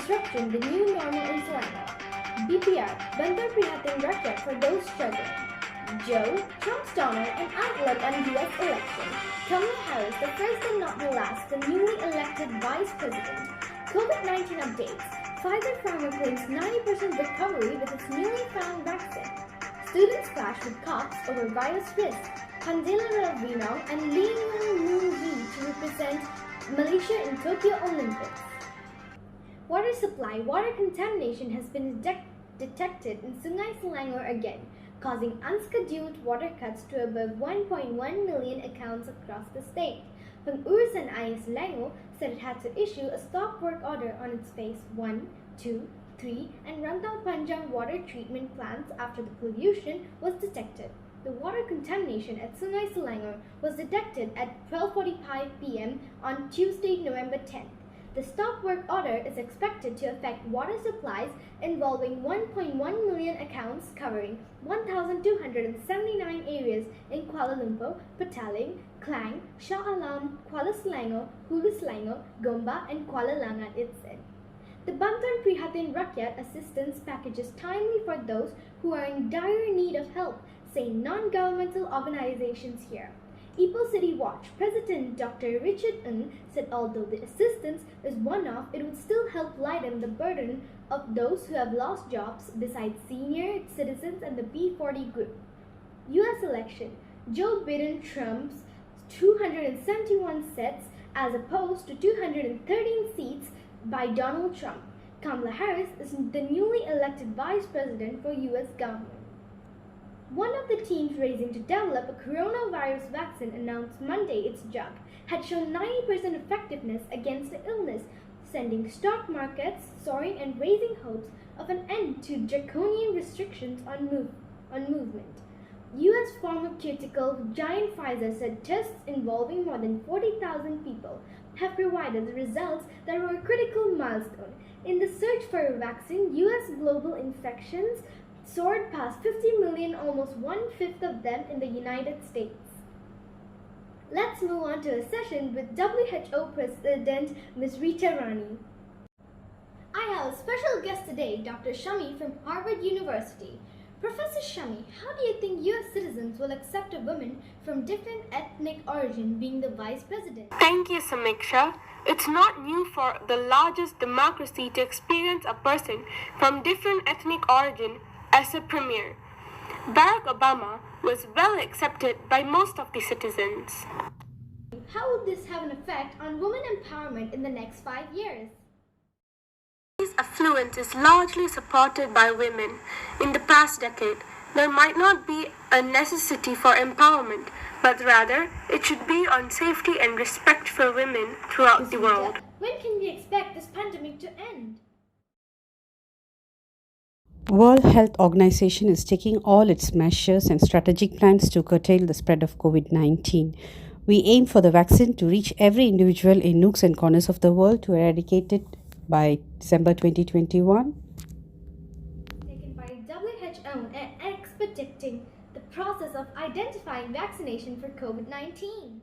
disruption the new normal in Selangor. BPR, Bantar Prihatin Rakyat for those struggling. Joe, Trump's donor and outlook on US election. Kamala Harris, the first and not the last, the newly elected Vice President. COVID-19 updates. Pfizer Pharma claims 90% recovery with its newly found vaccine. Students clash with cops over virus risk. Pandela Ravino and Lee Moon Wee to represent Malaysia in Tokyo Olympics. Water supply. Water contamination has been detected in Sungai Selangor again, causing unscheduled water cuts to above 1.1 million accounts across the state. Pengurusan Air Selangor said it had to issue a stop work order on its phase 1, 2, 3 and Rantau Panjang water treatment plants after the pollution was detected. The water contamination at Sungai Selangor was detected at 12:45 p.m. on Tuesday, November 10th. The stop work order is expected to affect water supplies involving 1.1 million accounts covering 1,279 areas in Kuala Lumpur, Petaling, Klang, Shah Alam, Kuala Selangor, Hulu Selangor, Gombak and Kuala Langat itself. The Bantar Prihatin Rakyat assistance package is timely for those who are in dire need of help, say non-governmental organizations here. Ipoh City Watch President Dr. Richard Ng said although the assistance is one-off, it would still help lighten the burden of those who have lost jobs besides senior citizens and the B40 group. US election. Joe Biden trumps 271 seats as opposed to 213 seats by Donald Trump. Kamala Harris is the newly elected Vice President for US government. One of the teams racing to develop a coronavirus vaccine announced Monday its drug had shown 90% effectiveness against the illness, sending stock markets soaring and raising hopes of an end to draconian restrictions on movement. US pharmaceutical giant Pfizer said tests involving more than 40,000 people have provided the results that were a critical milestone. In the search for a vaccine, US global infections soared past 50 million, almost one-fifth of them in the United States. Let's move on to a session with WHO President Ms. Rita Rani. I have a special guest today, Dr. Shami from Harvard University. Professor Shami, how do you think US citizens will accept a woman from different ethnic origin being the vice president? Thank you, Samiksha. It's not new for the largest democracy to experience a person from different ethnic origin as a premier. Barack Obama was well accepted by most of the citizens. How will this have an effect on women empowerment in the next 5 years? This affluence is largely supported by women. In the past decade, there might not be a necessity for empowerment, but rather it should be on safety and respect for women throughout the world. When can we expect this pandemic to end? World Health Organization is taking all its measures and strategic plans to curtail the spread of COVID-19. We aim for the vaccine to reach every individual in nooks and corners of the world to eradicate it by December 2021. Taken by WHO and expediting the process of identifying vaccination for COVID-19.